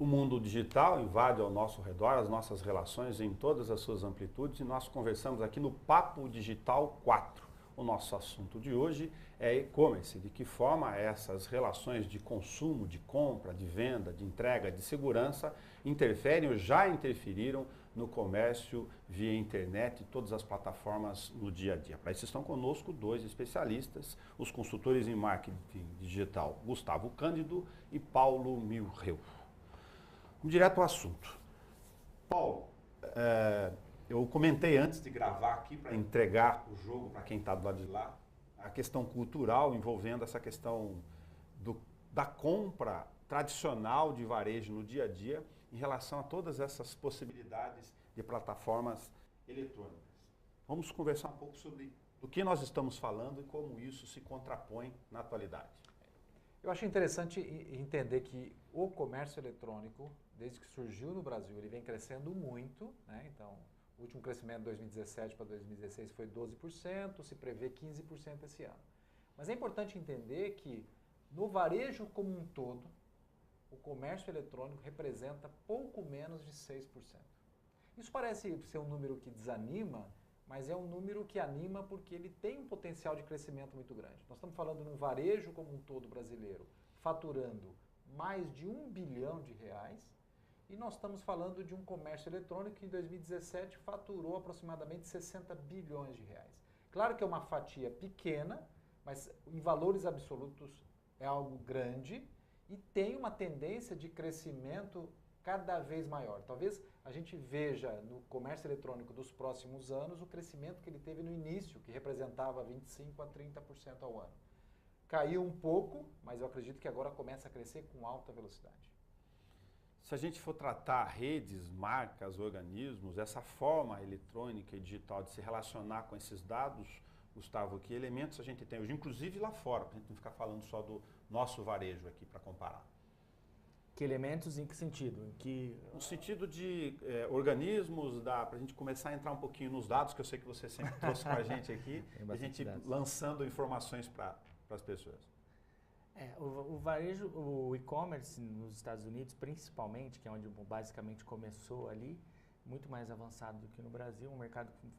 O mundo digital invade ao nosso redor as nossas relações em todas as suas amplitudes e nós conversamos aqui no Papo Digital 4. O nosso assunto de hoje é e-commerce, de que forma essas relações de consumo, de compra, de venda, de entrega, de segurança interferem ou já interferiram no comércio via internet e todas as plataformas no dia a dia. Para isso estão conosco dois especialistas, os consultores em marketing digital Gustavo Cândido e Paulo Milreu. Vamos direto ao assunto. Paulo, eu comentei antes de gravar aqui para entregar o jogo para quem está do lado de lá, a questão cultural envolvendo essa questão da compra tradicional de varejo no dia a dia em relação a todas essas possibilidades de plataformas eletrônicas. Vamos conversar um pouco sobre do que nós estamos falando e como isso se contrapõe na atualidade. Eu acho interessante entender que o comércio eletrônico, desde que surgiu no Brasil, ele vem crescendo muito, né? Então, o último crescimento de 2017 para 2016 foi 12%, se prevê 15% esse ano. Mas é importante entender que no varejo como um todo, o comércio eletrônico representa pouco menos de 6%. Isso parece ser um número que desanima, mas é um número que anima porque ele tem um potencial de crescimento muito grande. Nós estamos falando num varejo como um todo brasileiro, faturando mais de R$1 bilhão, e nós estamos falando de um comércio eletrônico que em 2017 faturou aproximadamente 60 bilhões de reais. Claro que é uma fatia pequena, mas em valores absolutos é algo grande e tem uma tendência de crescimento cada vez maior. Talvez a gente veja no comércio eletrônico dos próximos anos o crescimento que ele teve no início, que representava 25% a 30% ao ano. Caiu um pouco, mas eu acredito que agora começa a crescer com alta velocidade. Se a gente for tratar redes, marcas, organismos, essa forma eletrônica e digital de se relacionar com esses dados, Gustavo, que elementos a gente tem hoje, inclusive lá fora, para a gente não ficar falando só do nosso varejo aqui para comparar? Que elementos em que sentido? No sentido de organismos, para a gente começar a entrar um pouquinho nos dados, que eu sei que você sempre trouxe com a gente aqui, a gente lançando informações para as pessoas. O varejo, o e-commerce nos Estados Unidos, principalmente, que é onde basicamente começou ali, muito mais avançado do que no Brasil, um mercado que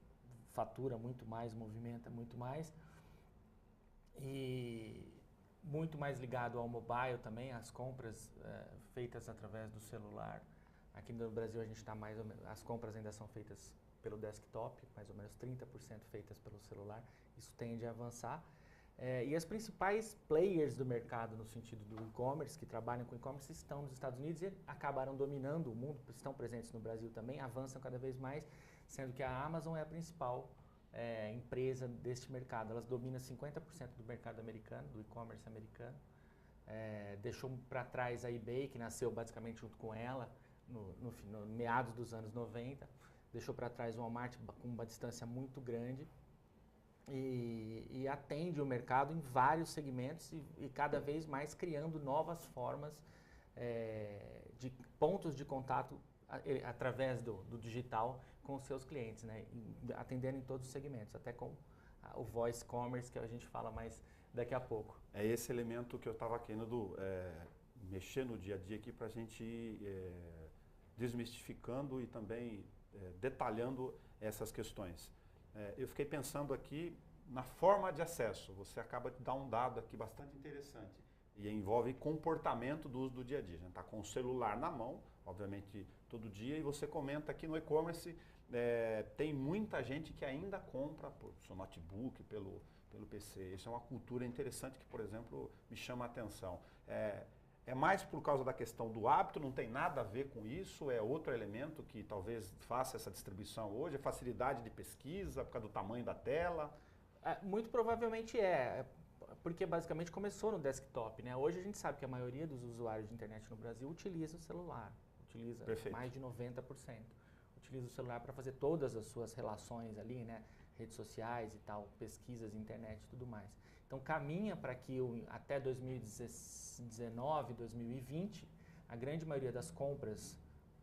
fatura muito mais, movimenta muito mais, e muito mais ligado ao mobile também, as compras feitas através do celular. Aqui no Brasil a gente está mais ou menos, as compras ainda são feitas pelo desktop, mais ou menos 30% feitas pelo celular, isso tende a avançar. E as principais players do mercado no sentido do e-commerce, que trabalham com e-commerce, estão nos Estados Unidos e acabaram dominando o mundo, estão presentes no Brasil também, avançam cada vez mais, sendo que a Amazon é a principal empresa deste mercado. Elas dominam 50% do mercado americano, do e-commerce americano. Deixou para trás a eBay, que nasceu basicamente junto com ela, no meados dos anos 90. Deixou para trás o Walmart com uma distância muito grande. E atende o mercado em vários segmentos e cada vez mais criando novas formas de pontos de contato através do digital com os seus clientes, né? Atendendo em todos os segmentos, até com o voice commerce, que a gente fala mais daqui a pouco. É esse elemento que eu estava querendo mexer no dia a dia aqui para a gente ir desmistificando e também detalhando essas questões. Eu fiquei pensando aqui na forma de acesso. Você acaba de dar um dado aqui bastante interessante e envolve comportamento do uso do dia a dia. A gente está com o celular na mão, obviamente, todo dia, e você comenta aqui no e-commerce, tem muita gente que ainda compra por seu notebook, pelo PC. Isso é uma cultura interessante que, por exemplo, me chama a atenção. É mais por causa da questão do hábito, não tem nada a ver com isso, é outro elemento que talvez faça essa distribuição hoje, é facilidade de pesquisa, por causa do tamanho da tela? Muito provavelmente porque basicamente começou no desktop, né? Hoje a gente sabe que a maioria dos usuários de internet no Brasil utiliza o celular, utiliza mais de 90%. Utiliza o celular para fazer todas as suas relações ali, né? Redes sociais e tal, pesquisas, internet e tudo mais. Então caminha para que até 2019, 2020, a grande maioria das compras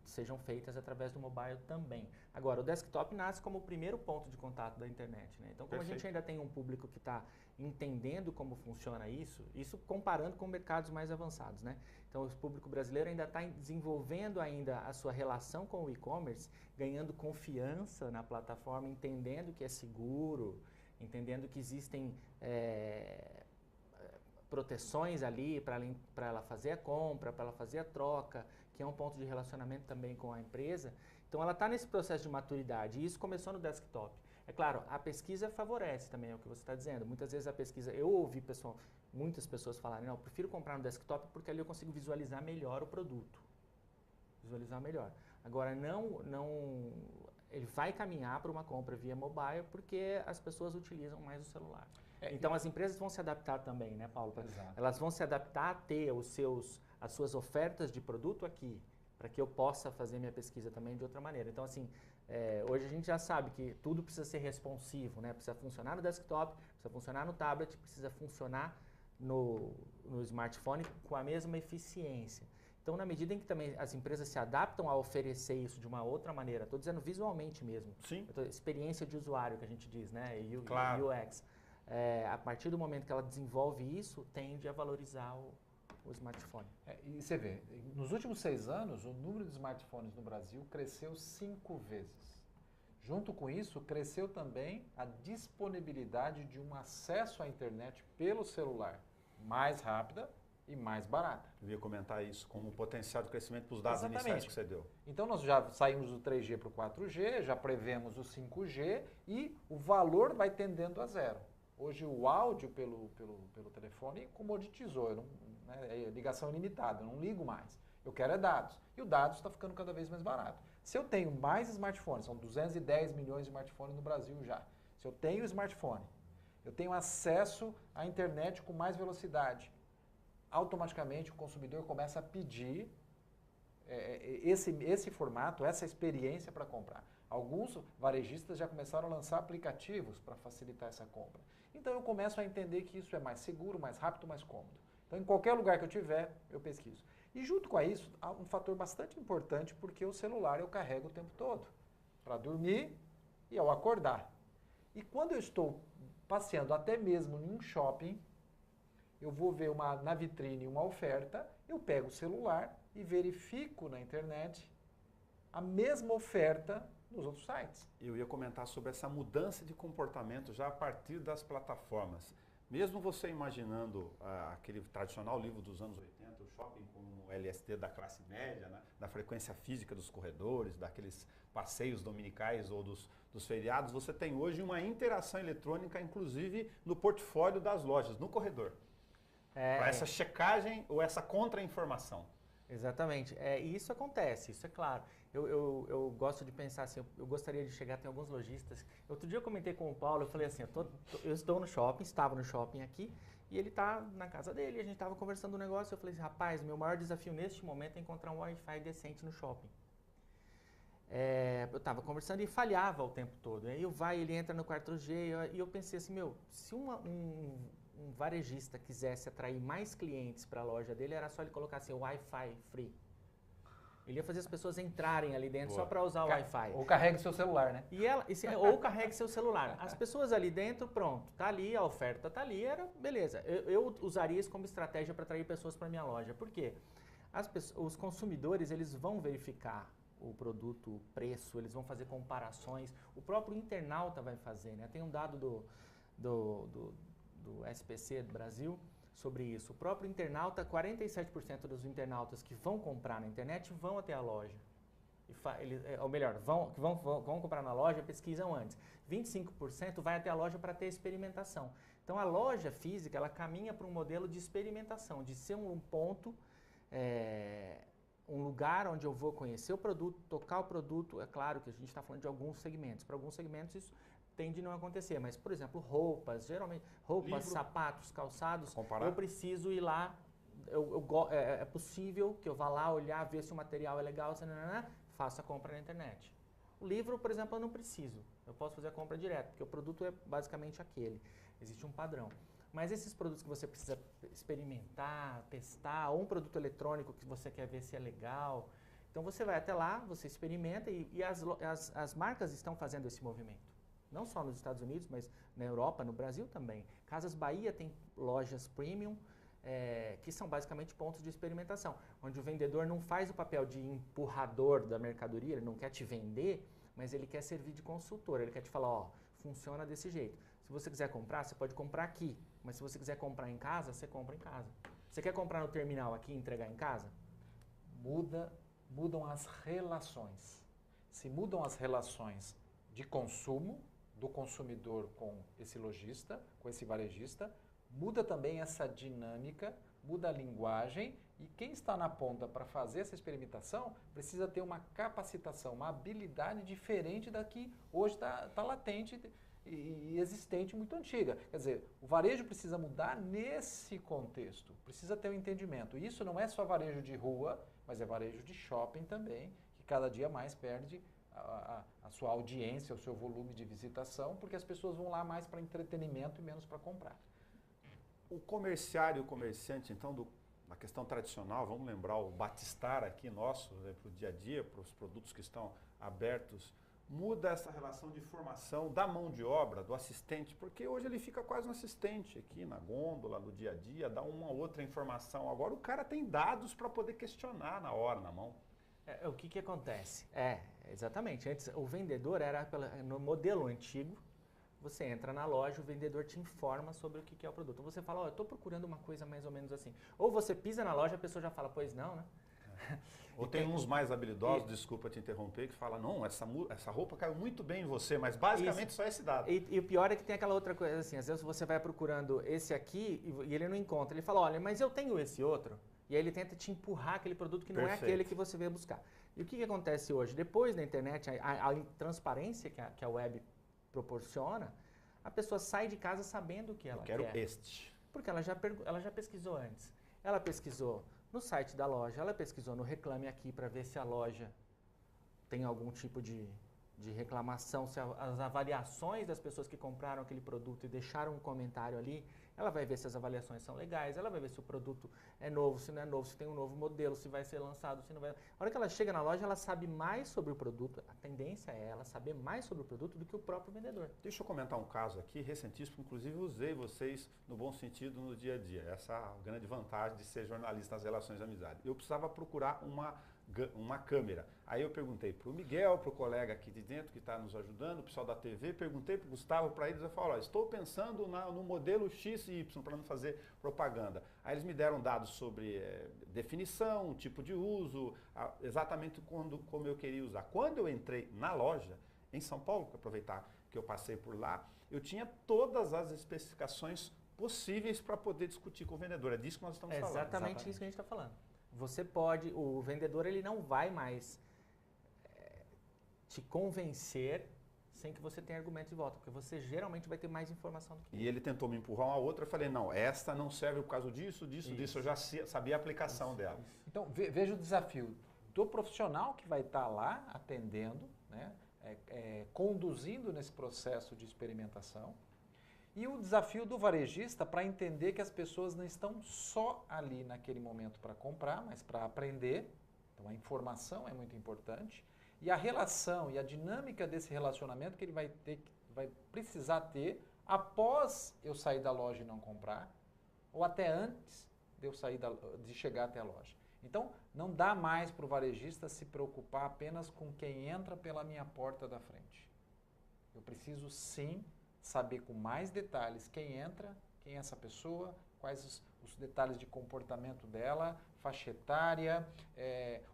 sejam feitas através do mobile também. Agora, o desktop nasce como o primeiro ponto de contato da internet, né? Então, como a gente ainda tem um público que está entendendo como funciona isso comparando com mercados mais avançados, né? Então, o público brasileiro ainda está desenvolvendo ainda a sua relação com o e-commerce, ganhando confiança na plataforma, entendendo que é seguro, entendendo que existem proteções ali para ela fazer a compra, para ela fazer a troca, que é um ponto de relacionamento também com a empresa. Então, ela está nesse processo de maturidade e isso começou no desktop. É claro, a pesquisa favorece também, é o que você está dizendo. Muitas vezes a pesquisa, eu ouvi muitas pessoas falarem, não, eu prefiro comprar no desktop porque ali eu consigo visualizar melhor o produto. Visualizar melhor. Agora, ele vai caminhar para uma compra via mobile porque as pessoas utilizam mais o celular. Então, as empresas vão se adaptar também, né, Paulo? Exato. Elas vão se adaptar a ter as suas ofertas de produto aqui, para que eu possa fazer minha pesquisa também de outra maneira. Então, assim, hoje a gente já sabe que tudo precisa ser responsivo, né? Precisa funcionar no desktop, precisa funcionar no tablet, precisa funcionar no smartphone com a mesma eficiência. Então, na medida em que também as empresas se adaptam a oferecer isso de uma outra maneira, estou dizendo visualmente mesmo, Sim. Experiência de usuário que a gente diz, né? Claro. UX. A partir do momento que ela desenvolve isso, tende a valorizar o smartphone. E você vê, nos últimos 6 anos, o número de smartphones no Brasil cresceu 5 vezes. Junto com isso, cresceu também a disponibilidade de um acesso à internet pelo celular mais rápida e mais barata. Eu ia comentar isso como potencial de crescimento para os dados iniciais que você deu. Então, nós já saímos do 3G para o 4G, já prevemos o 5G e o valor vai tendendo a zero. Hoje o áudio pelo telefone comoditizou, é ligação ilimitada, eu não ligo mais. Eu quero dados. E o dados está ficando cada vez mais barato. Se eu tenho mais smartphones, são 210 milhões de smartphones no Brasil já. Se eu tenho smartphone, eu tenho acesso à internet com mais velocidade. Automaticamente o consumidor começa a pedir esse formato, essa experiência para comprar. Alguns varejistas já começaram a lançar aplicativos para facilitar essa compra. Então eu começo a entender que isso é mais seguro, mais rápido, mais cômodo. Então em qualquer lugar que eu tiver, eu pesquiso. E junto com isso, há um fator bastante importante porque o celular eu carrego o tempo todo. Para dormir e ao acordar. E quando eu estou passeando até mesmo em um shopping, eu vou ver na vitrine uma oferta, eu pego o celular e verifico na internet a mesma oferta nos outros sites. Eu ia comentar sobre essa mudança de comportamento já a partir das plataformas. Mesmo você imaginando aquele tradicional livro dos anos 80, o shopping como um LSD da classe média, né? Da frequência física dos corredores, daqueles passeios dominicais ou dos feriados, você tem hoje uma interação eletrônica, inclusive no portfólio das lojas, no corredor. Para essa checagem ou essa contra-informação. Exatamente. E isso acontece, isso é claro. Eu gosto de pensar assim, eu gostaria de chegar, tem alguns lojistas. Outro dia eu comentei com o Paulo, eu falei assim, eu estou no shopping, estava no shopping aqui, e ele está na casa dele, a gente estava conversando um negócio, eu falei assim, rapaz, meu maior desafio neste momento é encontrar um Wi-Fi decente no shopping. Eu estava conversando e falhava o tempo todo. Aí ele entra no 4G e eu pensei assim, se um varejista quisesse atrair mais clientes para a loja dele, era só ele colocar assim, Wi-Fi free. Ele ia fazer as pessoas entrarem ali dentro só para usar o Wi-Fi. Ou carregue seu celular, né? Ou carregue seu celular. As pessoas ali dentro, pronto, tá ali, a oferta tá ali, beleza. Eu usaria isso como estratégia para atrair pessoas para minha loja. Por quê? Os consumidores, eles vão verificar o produto, o preço, eles vão fazer comparações. O próprio internauta vai fazer, né? Tem um dado do SPC do Brasil sobre isso. O próprio internauta, 47% dos internautas que vão comprar na internet vão até a loja. Ou melhor, vão comprar na loja, pesquisam antes. 25% vai até a loja para ter experimentação. Então a loja física, ela caminha para um modelo de experimentação, de ser um ponto, um lugar onde eu vou conhecer o produto, tocar o produto. É claro que a gente está falando de alguns segmentos. Para alguns segmentos isso tende a não acontecer, mas, por exemplo, roupas, geralmente, sapatos, calçados, eu preciso ir lá, é possível que eu vá lá olhar, ver se o material é legal, faça a compra na internet. O livro, por exemplo, eu não preciso, eu posso fazer a compra direto, porque o produto é basicamente aquele, existe um padrão. Mas esses produtos que você precisa experimentar, testar, ou um produto eletrônico que você quer ver se é legal, Então você vai até lá, você experimenta e as marcas estão fazendo esse movimento. Não só nos Estados Unidos, mas na Europa, no Brasil também. Casas Bahia tem lojas premium, que são basicamente pontos de experimentação, onde o vendedor não faz o papel de empurrador da mercadoria, ele não quer te vender, mas ele quer servir de consultor, ele quer te falar, ó, funciona desse jeito. Se você quiser comprar, você pode comprar aqui, mas se você quiser comprar em casa, você compra em casa. Você quer comprar no terminal aqui e entregar em casa? Mudam as relações. Se mudam as relações de consumo do consumidor com esse lojista, com esse varejista, muda também essa dinâmica, muda a linguagem e quem está na ponta para fazer essa experimentação precisa ter uma capacitação, uma habilidade diferente da que hoje está latente e existente, muito antiga. Quer dizer, o varejo precisa mudar nesse contexto, precisa ter um entendimento. Isso não é só varejo de rua, mas é varejo de shopping também, que cada dia mais perde a sua audiência, o seu volume de visitação, porque as pessoas vão lá mais para entretenimento e menos para comprar. O comerciário e o comerciante, então, na questão tradicional, vamos lembrar o batistar aqui nosso, né, para o dia a dia, para os produtos que estão abertos, muda essa relação de formação da mão de obra, do assistente, porque hoje ele fica quase um assistente aqui na gôndola, no dia a dia, dá uma outra informação. Agora o cara tem dados para poder questionar na hora, na mão. O que acontece? Exatamente. Antes, o vendedor era no modelo antigo. Você entra na loja, o vendedor te informa sobre o que é o produto. Então você fala, eu estou procurando uma coisa mais ou menos assim. Ou você pisa na loja, a pessoa já fala, pois não, né? Ou tem uns mais habilidosos, desculpa te interromper, que fala, não, essa roupa caiu muito bem em você, mas basicamente só esse dado. E o pior é que tem aquela outra coisa assim, às vezes você vai procurando esse aqui e ele não encontra. Ele fala, olha, mas eu tenho esse outro. E aí ele tenta te empurrar aquele produto que não é aquele que você veio buscar. E o que acontece hoje? Depois da internet, a transparência que a web proporciona, a pessoa sai de casa sabendo o que ela quer. Eu quero este. Porque ela já pesquisou antes. Ela pesquisou no site da loja, ela pesquisou no Reclame Aqui para ver se a loja tem algum tipo de reclamação, se as avaliações das pessoas que compraram aquele produto e deixaram um comentário ali, ela vai ver se as avaliações são legais, ela vai ver se o produto é novo, se não é novo, se tem um novo modelo, se vai ser lançado, se não vai. A hora que ela chega na loja, ela sabe mais sobre o produto, a tendência é ela saber mais sobre o produto do que o próprio vendedor. Deixa eu comentar um caso aqui, recentíssimo, inclusive usei vocês no bom sentido no dia a dia. Essa é a grande vantagem de ser jornalista nas relações de amizade. Eu precisava procurar uma câmera. Aí eu perguntei para o Miguel, para o colega aqui de dentro que está nos ajudando, o pessoal da TV, perguntei para o Gustavo, para eles, eu falo, estou pensando no modelo X e Y para não fazer propaganda. Aí eles me deram dados sobre definição, tipo de uso, exatamente como eu queria usar. Quando eu entrei na loja, em São Paulo, para aproveitar que eu passei por lá, eu tinha todas as especificações possíveis para poder discutir com o vendedor. É disso que nós estamos falando. Exatamente isso que a gente está falando. Você pode, o vendedor ele não vai mais te convencer sem que você tenha argumento de volta, porque você geralmente vai ter mais informação do que ele. E ele tentou me empurrar uma outra, eu falei, não, esta não serve por causa disso, eu já sabia a aplicação dela. Então, veja o desafio do profissional que vai estar lá atendendo, né, conduzindo nesse processo de experimentação, e o desafio do varejista para entender que as pessoas não estão só ali naquele momento para comprar, mas para aprender. Então a informação é muito importante. E a relação e a dinâmica desse relacionamento que ele vai precisar ter após eu sair da loja e não comprar, ou até antes de eu de chegar até a loja. Então não dá mais para o varejista se preocupar apenas com quem entra pela minha porta da frente. Eu preciso sim saber com mais detalhes quem entra, quem é essa pessoa, quais os detalhes de comportamento dela, faixa etária,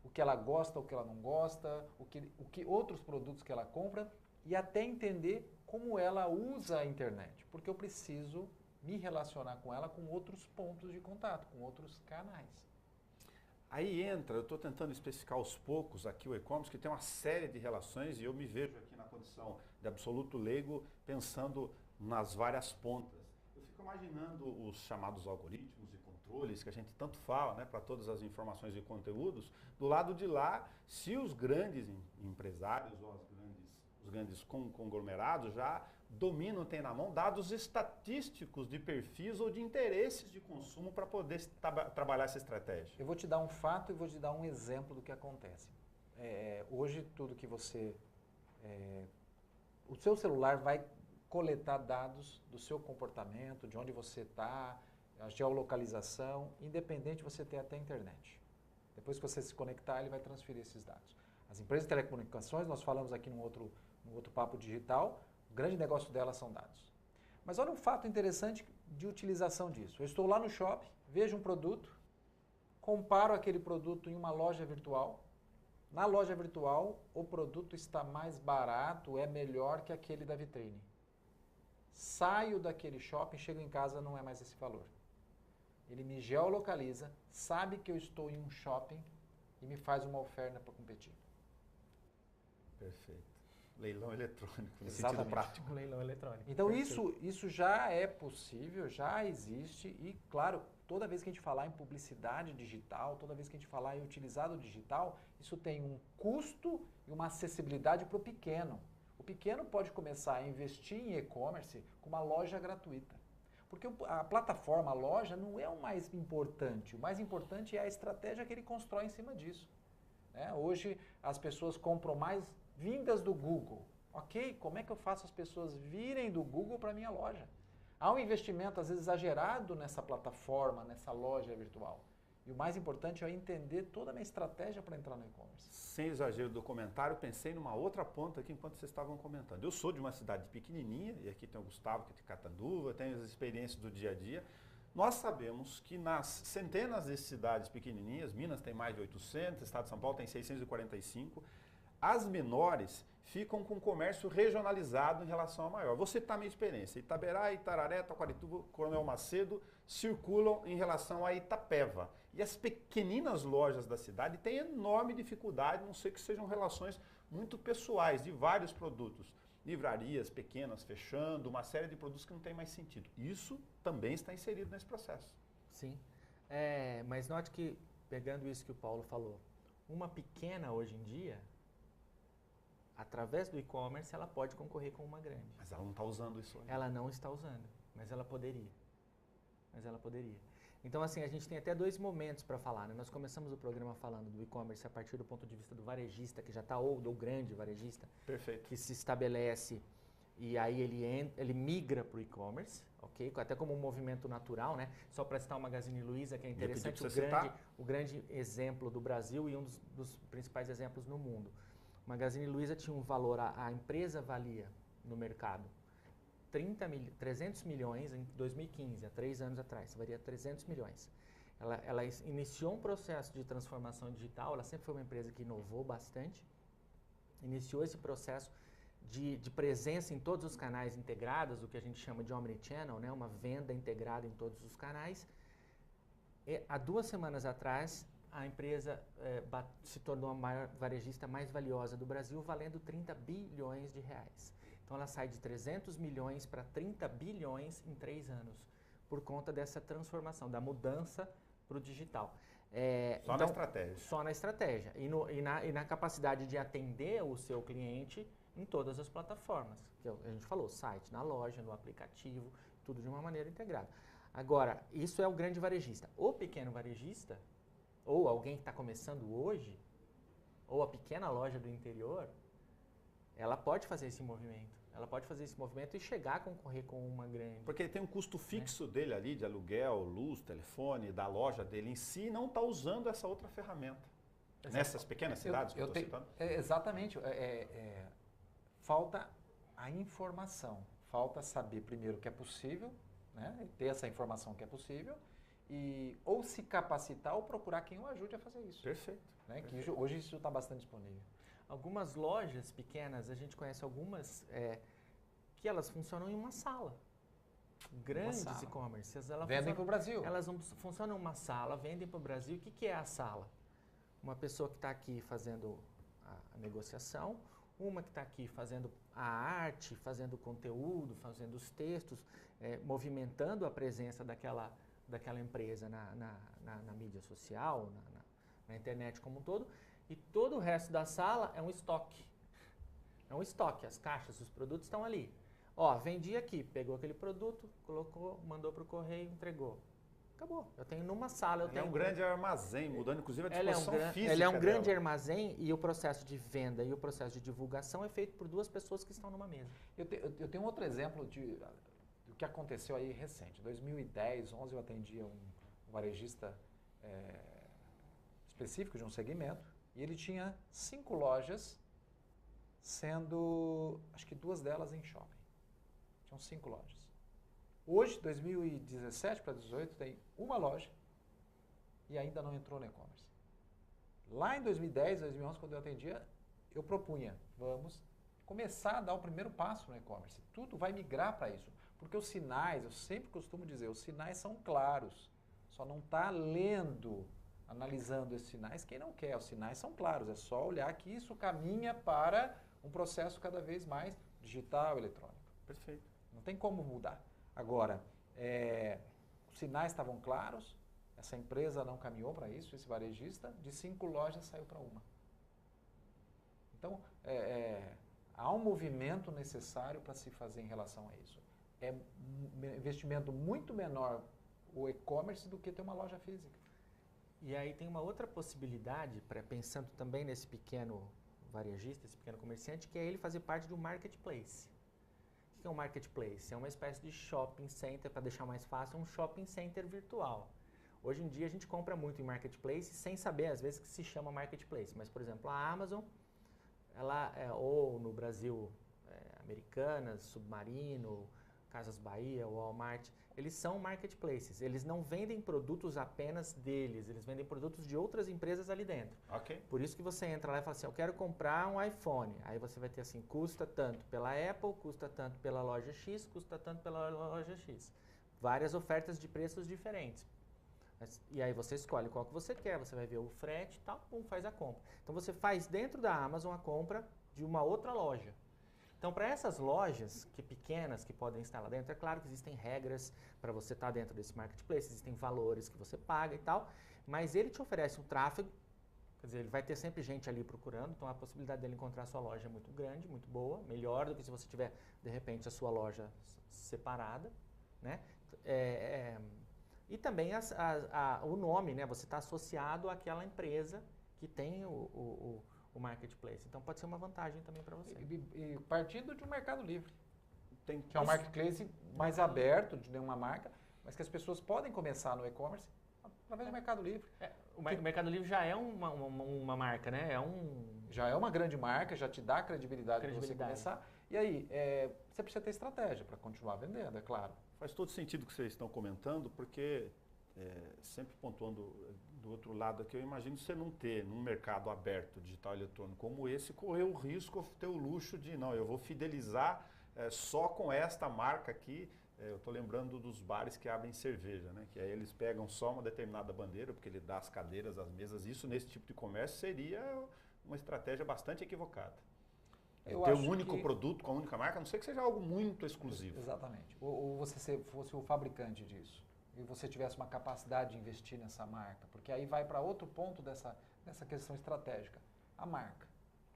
o que ela gosta, o que ela não gosta, o que outros produtos que ela compra e até entender como ela usa a internet, porque eu preciso me relacionar com ela com outros pontos de contato, com outros canais. Aí entra, eu estou tentando especificar aos poucos aqui o e-commerce, que tem uma série de relações e eu me vejo aqui na condição de absoluto leigo pensando nas várias pontas. Eu fico imaginando os chamados algoritmos e controles que a gente tanto fala, né, para todas as informações e conteúdos. Do lado de lá, se os grandes empresários ou os grandes conglomerados já dominam, têm na mão dados estatísticos de perfis ou de interesses de consumo para poder trabalhar essa estratégia. Eu vou te dar um fato e vou te dar um exemplo do que acontece. hoje tudo que você... o seu celular vai coletar dados do seu comportamento, de onde você está, a geolocalização, independente de você ter até a internet. Depois que você se conectar, ele vai transferir esses dados. As empresas de telecomunicações, nós falamos aqui num outro papo digital, o grande negócio delas são dados. Mas olha um fato interessante de utilização disso. Eu estou lá no shopping, vejo um produto, comparo aquele produto em uma loja virtual. Na loja virtual, o produto está mais barato, é melhor que aquele da vitrine. Saio daquele shopping, chego em casa, não é mais esse valor. Ele me geolocaliza, sabe que eu estou em um shopping e me faz uma oferta para competir. Perfeito. Leilão eletrônico, no Exatamente. sentido prático. Leilão eletrônico. Então isso já é possível, já existe e, claro, toda vez que a gente falar em publicidade digital, toda vez que a gente falar em utilizar o digital, isso tem um custo e uma acessibilidade para o pequeno. O pequeno pode começar a investir em e-commerce com uma loja gratuita. Porque a plataforma, a loja, não é o mais importante. O mais importante é a estratégia que ele constrói em cima disso. Hoje as pessoas compram mais vindas do Google. Ok, como é que eu faço as pessoas virem do Google para a minha loja? Há um investimento, às vezes, exagerado nessa plataforma, nessa loja virtual. E o mais importante é entender toda a minha estratégia para entrar no e-commerce. Sem exagero do comentário, pensei numa outra ponta aqui enquanto vocês estavam comentando. Eu sou de uma cidade pequenininha, e aqui tem o Gustavo, que é de Catanduva, tem as experiências do dia a dia. Nós sabemos que nas centenas de cidades pequenininhas, Minas tem mais de 800, o estado de São Paulo tem 645, as menores ficam com comércio regionalizado em relação à maior. Você está a minha experiência. Itaberá, Itararé, Taquarituba, Coronel Macedo circulam em relação a Itapeva. E as pequeninas lojas da cidade têm enorme dificuldade, a não ser que sejam relações muito pessoais, de vários produtos. Livrarias pequenas fechando, uma série de produtos que não tem mais sentido. Isso também está inserido nesse processo. Sim. Mas note que, pegando isso que o Paulo falou, uma pequena hoje em dia, através do e-commerce, ela pode concorrer com uma grande. Mas ela não está usando isso ainda. Ela não está usando, mas ela poderia. Então, assim, a gente tem até dois momentos para falar, né? Nós começamos o programa falando do e-commerce a partir do ponto de vista do varejista, que já está, ou do grande varejista, Perfeito. que se estabelece e aí ele migra para o e-commerce, ok? Até como um movimento natural, né? Só para citar o Magazine Luiza, que é interessante, o grande exemplo do Brasil e um dos principais exemplos no mundo. O Magazine Luiza tinha um valor, a empresa valia no mercado 300 milhões em 2015, há 3 anos atrás, valia 300 milhões. Ela iniciou um processo de transformação digital, ela sempre foi uma empresa que inovou bastante, iniciou esse processo de presença em todos os canais integrados, o que a gente chama de omnichannel, né? Uma venda integrada em todos os canais. E, há 2 semanas atrás, a empresa se tornou a maior varejista mais valiosa do Brasil, valendo 30 bilhões de reais. Então ela sai de 300 milhões para 30 bilhões em 3 anos, por conta dessa transformação, da mudança para o digital. Na estratégia. Só na estratégia. E na capacidade de atender o seu cliente em todas as plataformas. Que a gente falou, site, na loja, no aplicativo, tudo de uma maneira integrada. Agora, isso é o grande varejista. O pequeno varejista, ou alguém que está começando hoje, ou a pequena loja do interior, ela pode fazer esse movimento. Ela pode fazer esse movimento e chegar a concorrer com uma grande. Porque ele tem um custo fixo dele ali, de aluguel, luz, telefone, da loja dele em si, e não está usando essa outra ferramenta. Exato. Nessas pequenas cidades que eu estou citando? Exatamente. Falta a informação. Falta saber primeiro que é possível, né? Ter essa informação que é possível, e ou se capacitar ou procurar quem o ajude a fazer isso. Perfeito. Né? Que hoje isso está bastante disponível. Algumas lojas pequenas, a gente conhece algumas que elas funcionam em uma sala. Grandes e-commerces. Vendem para o Brasil. Elas funcionam em uma sala, vendem para o Brasil. O que é a sala? Uma pessoa que está aqui fazendo a negociação, uma que está aqui fazendo a arte, fazendo o conteúdo, fazendo os textos, movimentando a presença daquela empresa na mídia social, na internet como um todo. E todo o resto da sala é um estoque. É um estoque, as caixas, os produtos estão ali. Ó, vendi aqui, pegou aquele produto, colocou, mandou para o correio, entregou. Acabou. Eu tenho numa sala, eu É tenho um grande armazém, mudando inclusive a ela disposição física Ele é um grande dela. armazém e o processo de venda e o processo de divulgação é feito por duas pessoas que estão numa mesa. Eu tenho outro exemplo do que aconteceu aí recente. Em 2010, 11, eu atendia um varejista específico de um segmento e ele tinha 5 lojas, sendo, acho que 2 delas em shopping. Tinham 5 lojas. Hoje, 2017 para 2018, tem uma loja e ainda não entrou no e-commerce. Lá em 2010, 2011, quando eu atendia, eu propunha, vamos começar a dar o primeiro passo no e-commerce. Tudo vai migrar para isso. Porque os sinais, eu sempre costumo dizer, os sinais são claros. Só não está lendo, analisando esses sinais quem não quer. Os sinais são claros, é só olhar que isso caminha para um processo cada vez mais digital, eletrônico. Perfeito. Não tem como mudar. Agora, os sinais estavam claros, essa empresa não caminhou para isso, esse varejista, de 5 lojas saiu para uma. Então, há um movimento necessário para se fazer em relação a isso. É um investimento muito menor o e-commerce do que ter uma loja física. E aí tem uma outra possibilidade, pensando também nesse pequeno varejista, esse pequeno comerciante, que é ele fazer parte de um marketplace. O que é um marketplace? É uma espécie de shopping center, para deixar mais fácil, um shopping center virtual. Hoje em dia a gente compra muito em marketplace sem saber, às vezes, que se chama marketplace. Mas, por exemplo, a Amazon, ou no Brasil, Americanas, Submarino, Casas Bahia, Walmart, eles são marketplaces. Eles não vendem produtos apenas deles, eles vendem produtos de outras empresas ali dentro. Ok. Por isso que você entra lá e fala assim, eu quero comprar um iPhone. Aí você vai ter assim, custa tanto pela Apple, custa tanto pela loja X, custa tanto pela loja X. Várias ofertas de preços diferentes. E aí você escolhe qual que você quer, você vai ver o frete e tal, pum, faz a compra. Então você faz dentro da Amazon a compra de uma outra loja. Então, para essas lojas pequenas que podem estar lá dentro, é claro que existem regras para você estar dentro desse marketplace, existem valores que você paga e tal, mas ele te oferece um tráfego, quer dizer, ele vai ter sempre gente ali procurando, então a possibilidade dele encontrar a sua loja é muito grande, muito boa, melhor do que se você tiver, de repente, a sua loja separada, né? E também o nome, né? Você está associado àquela empresa que tem o marketplace. Então pode ser uma vantagem também para você. E partindo de um Mercado Livre, que é um Isso. marketplace mais aberto de nenhuma marca, mas que as pessoas podem começar no e-commerce através do Mercado Livre. O Mercado Livre já é uma marca, né? Já é uma grande marca, já te dá credibilidade para você começar. E aí, você precisa ter estratégia para continuar vendendo, é claro. Faz todo sentido o que vocês estão comentando, porque sempre pontuando do outro lado aqui, eu imagino você não ter num mercado aberto, digital eletrônico como esse, correr o risco de ter o luxo de, não, eu vou fidelizar só com esta marca aqui. Eu estou lembrando dos bares que abrem cerveja, né? Que aí eles pegam só uma determinada bandeira, porque ele dá as cadeiras, as mesas. Isso nesse tipo de comércio seria uma estratégia bastante equivocada. Eu ter acho um único que produto com a única marca, a não ser que seja algo muito exclusivo. Exatamente. Ou você fosse o fabricante disso e você tivesse uma capacidade de investir nessa marca, porque aí vai para outro ponto dessa questão estratégica. A marca.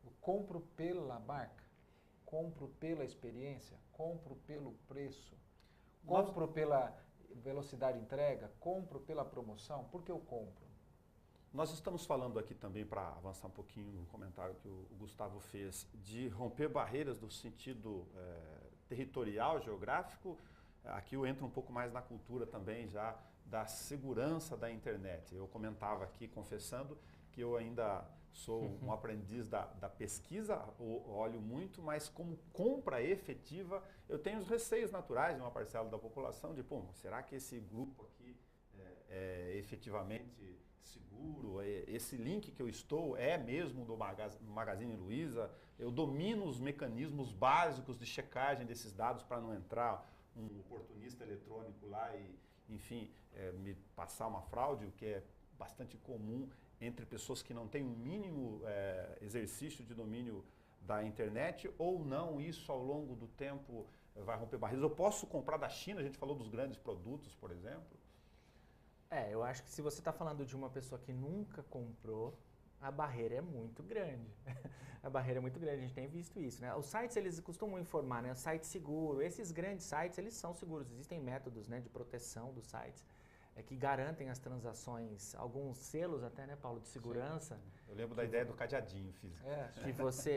Eu compro pela marca, compro pela experiência, compro pelo preço, compro pela velocidade de entrega, compro pela promoção. Por que eu compro? Nós estamos falando aqui também, para avançar um pouquinho no comentário que o Gustavo fez, de romper barreiras no sentido territorial, geográfico. Aqui eu entro um pouco mais na cultura também já da segurança da internet. Eu comentava aqui, confessando, que eu ainda sou um aprendiz da pesquisa, olho muito, mas como compra efetiva, eu tenho os receios naturais de uma parcela da população de, pô, será que esse grupo aqui é efetivamente seguro? Esse link que eu estou é mesmo do Magazine Luiza? Eu domino os mecanismos básicos de checagem desses dados para não entrar um oportunista eletrônico lá e, enfim, me passar uma fraude, o que é bastante comum entre pessoas que não têm um mínimo exercício de domínio da internet, ou não, isso ao longo do tempo vai romper barreiras. Eu posso comprar da China, a gente falou dos grandes produtos, por exemplo. Eu acho que se você está falando de uma pessoa que nunca comprou, a barreira é muito grande. A barreira é muito grande, a gente tem visto isso, né? Os sites, eles costumam informar, né? O site seguro, esses grandes sites, eles são seguros. Existem métodos, né, de proteção dos sites que garantem as transações, alguns selos até, né, Paulo, de segurança. Sim. Eu lembro da ideia do cadeadinho físico.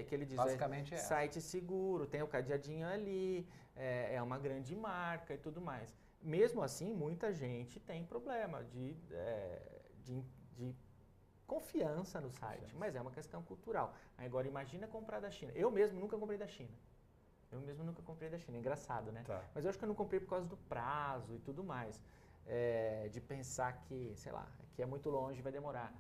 Que ele diz, basicamente site seguro, tem o cadeadinho ali, é uma grande marca e tudo mais. Mesmo assim, muita gente tem problema de confiança no site, mas é uma questão cultural. Agora, imagina comprar da China. Eu mesmo nunca comprei da China. É engraçado, né? Tá. Mas eu acho que eu não comprei por causa do prazo e tudo mais. De pensar que, sei lá, que é muito longe, vai demorar.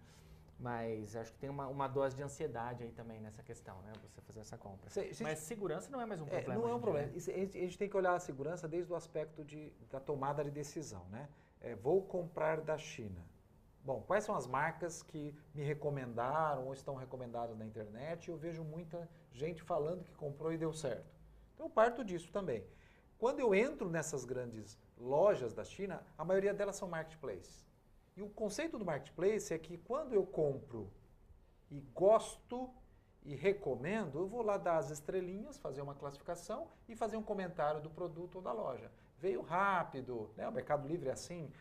Mas acho que tem uma dose de ansiedade aí também nessa questão, né? Você fazer essa compra. Mas segurança não é mais um problema. Não é um problema. A gente tem que olhar a segurança desde o aspecto da tomada de decisão, né? Vou comprar da China. Bom, quais são as marcas que me recomendaram ou estão recomendadas na internet? Eu vejo muita gente falando que comprou e deu certo. Então eu parto disso também. Quando eu entro nessas grandes lojas da China, a maioria delas são marketplaces. E o conceito do marketplace é que quando eu compro e gosto e recomendo, eu vou lá dar as estrelinhas, fazer uma classificação e fazer um comentário do produto ou da loja. Veio rápido, né? O Mercado Livre é assim,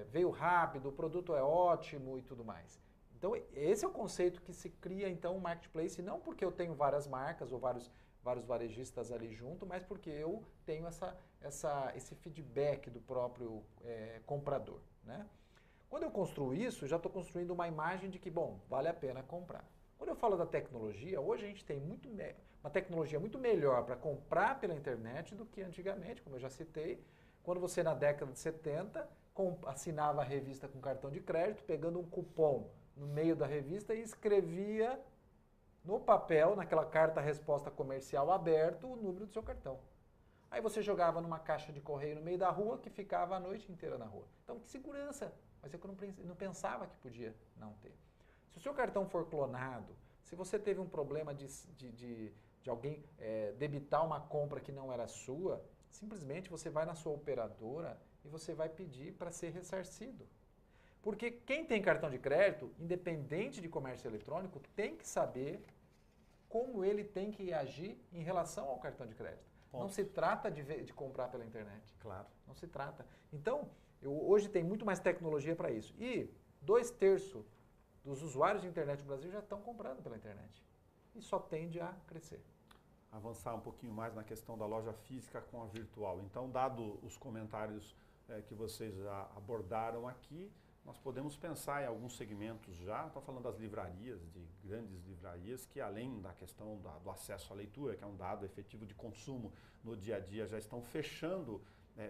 veio rápido, o produto é ótimo e tudo mais. Então esse é o conceito que se cria então um marketplace, não porque eu tenho várias marcas ou vários varejistas ali junto, mas porque eu tenho esse feedback do próprio comprador, né? Quando eu construo isso, já estou construindo uma imagem de que, bom, vale a pena comprar. Quando eu falo da tecnologia, hoje a gente tem uma tecnologia muito melhor para comprar pela internet do que antigamente, como eu já citei, quando você na década de 70 assinava a revista com cartão de crédito, pegando um cupom no meio da revista e escrevia no papel, naquela carta-resposta comercial aberto, o número do seu cartão. Aí você jogava numa caixa de correio no meio da rua que ficava a noite inteira na rua. Então, que segurança! Mas eu não pensava que podia não ter. Se o seu cartão for clonado, se você teve um problema de alguém debitar uma compra que não era sua, simplesmente você vai na sua operadora e você vai pedir para ser ressarcido. Porque quem tem cartão de crédito, independente de comércio eletrônico, tem que saber como ele tem que agir em relação ao cartão de crédito. Ponto. Não se trata de comprar pela internet. Claro. Não se trata. Então, hoje tem muito mais tecnologia para isso. E 2/3 dos usuários de internet no Brasil já estão comprando pela internet. E só tende a crescer. Avançar um pouquinho mais na questão da loja física com a virtual. Então, dado os comentários que vocês já abordaram aqui, nós podemos pensar em alguns segmentos já, estou falando das livrarias, de grandes livrarias, que além da questão do acesso à leitura, que é um dado efetivo de consumo no dia a dia, já estão fechando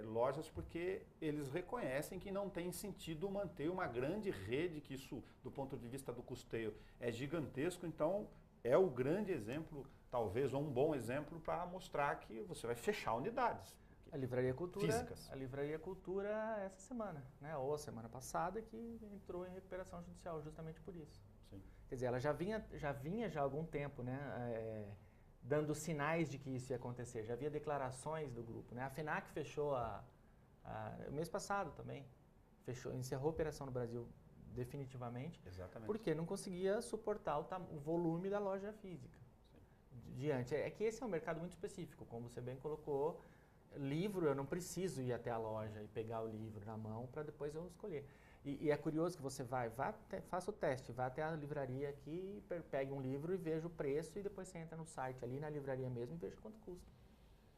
lojas porque eles reconhecem que não tem sentido manter uma grande rede, que isso, do ponto de vista do custeio, é gigantesco. Então, é o grande exemplo, talvez, ou um bom exemplo para mostrar que você vai fechar unidades. A Livraria Cultura, físicas. A Livraria Cultura essa semana, né? Ou a semana passada, que entrou em recuperação judicial justamente por isso. Sim. Quer dizer, ela já vinha há algum tempo, né? Dando sinais de que isso ia acontecer. Já havia declarações do grupo, né? A FENAC fechou o mês passado também. Encerrou a operação no Brasil definitivamente. Exatamente. Porque não conseguia suportar o volume da loja física. Sim. Diante. É que esse é um mercado muito específico, como você bem colocou. Livro, eu não preciso ir até a loja e pegar o livro na mão para depois eu escolher. E é curioso que você faça o teste, vá até a livraria aqui, pegue um livro e veja o preço e depois você entra no site ali na livraria mesmo e veja quanto custa.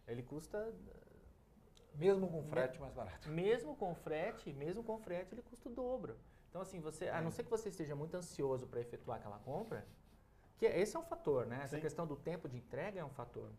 Ele custa... Mesmo com frete mais barato. Mesmo com frete, ele custa o dobro. Então assim, a não ser que você esteja muito ansioso para efetuar aquela compra, que esse é um fator, né? Essa questão do tempo de entrega é um fator.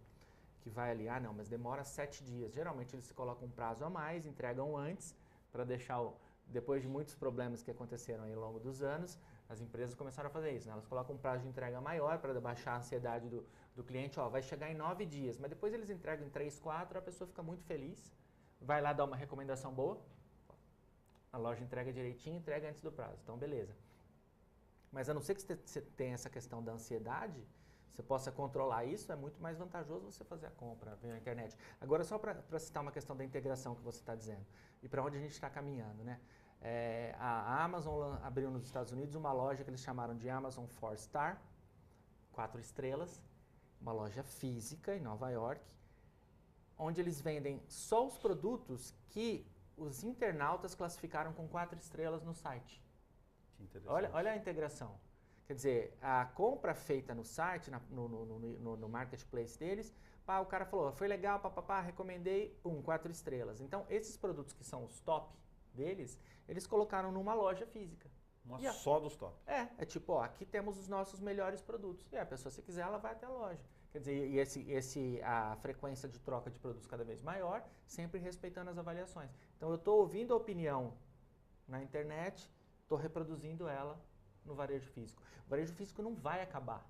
Que vai ali, não, mas demora 7 dias. Geralmente eles colocam um prazo a mais, entregam antes, para deixar, depois de muitos problemas que aconteceram aí ao longo dos anos, as empresas começaram a fazer isso, né? Elas colocam um prazo de entrega maior para baixar a ansiedade do cliente, vai chegar em 9 dias, mas depois eles entregam em 3, 4, a pessoa fica muito feliz, vai lá dar uma recomendação boa, a loja entrega direitinho, entrega antes do prazo, então beleza. Mas a não ser que você tenha essa questão da ansiedade, você possa controlar isso, é muito mais vantajoso você fazer a compra na internet. Agora, só para citar uma questão da integração que você está dizendo, e para onde a gente está caminhando, né? A Amazon abriu nos Estados Unidos uma loja que eles chamaram de Amazon 4-Star, 4 estrelas, uma loja física em Nova York, onde eles vendem só os produtos que os internautas classificaram com 4 estrelas no site. Que interessante. Olha a integração. Quer dizer, a compra feita no site, no marketplace deles, o cara falou, foi legal, recomendei, 4 estrelas. Então, esses produtos que são os top deles, eles colocaram numa loja física. Só dos top. É tipo, aqui temos os nossos melhores produtos. E a pessoa, se quiser, ela vai até a loja. Quer dizer, a frequência de troca de produtos cada vez maior, sempre respeitando as avaliações. Então, eu estou ouvindo a opinião na internet, estou reproduzindo ela no varejo físico. O varejo físico não vai acabar.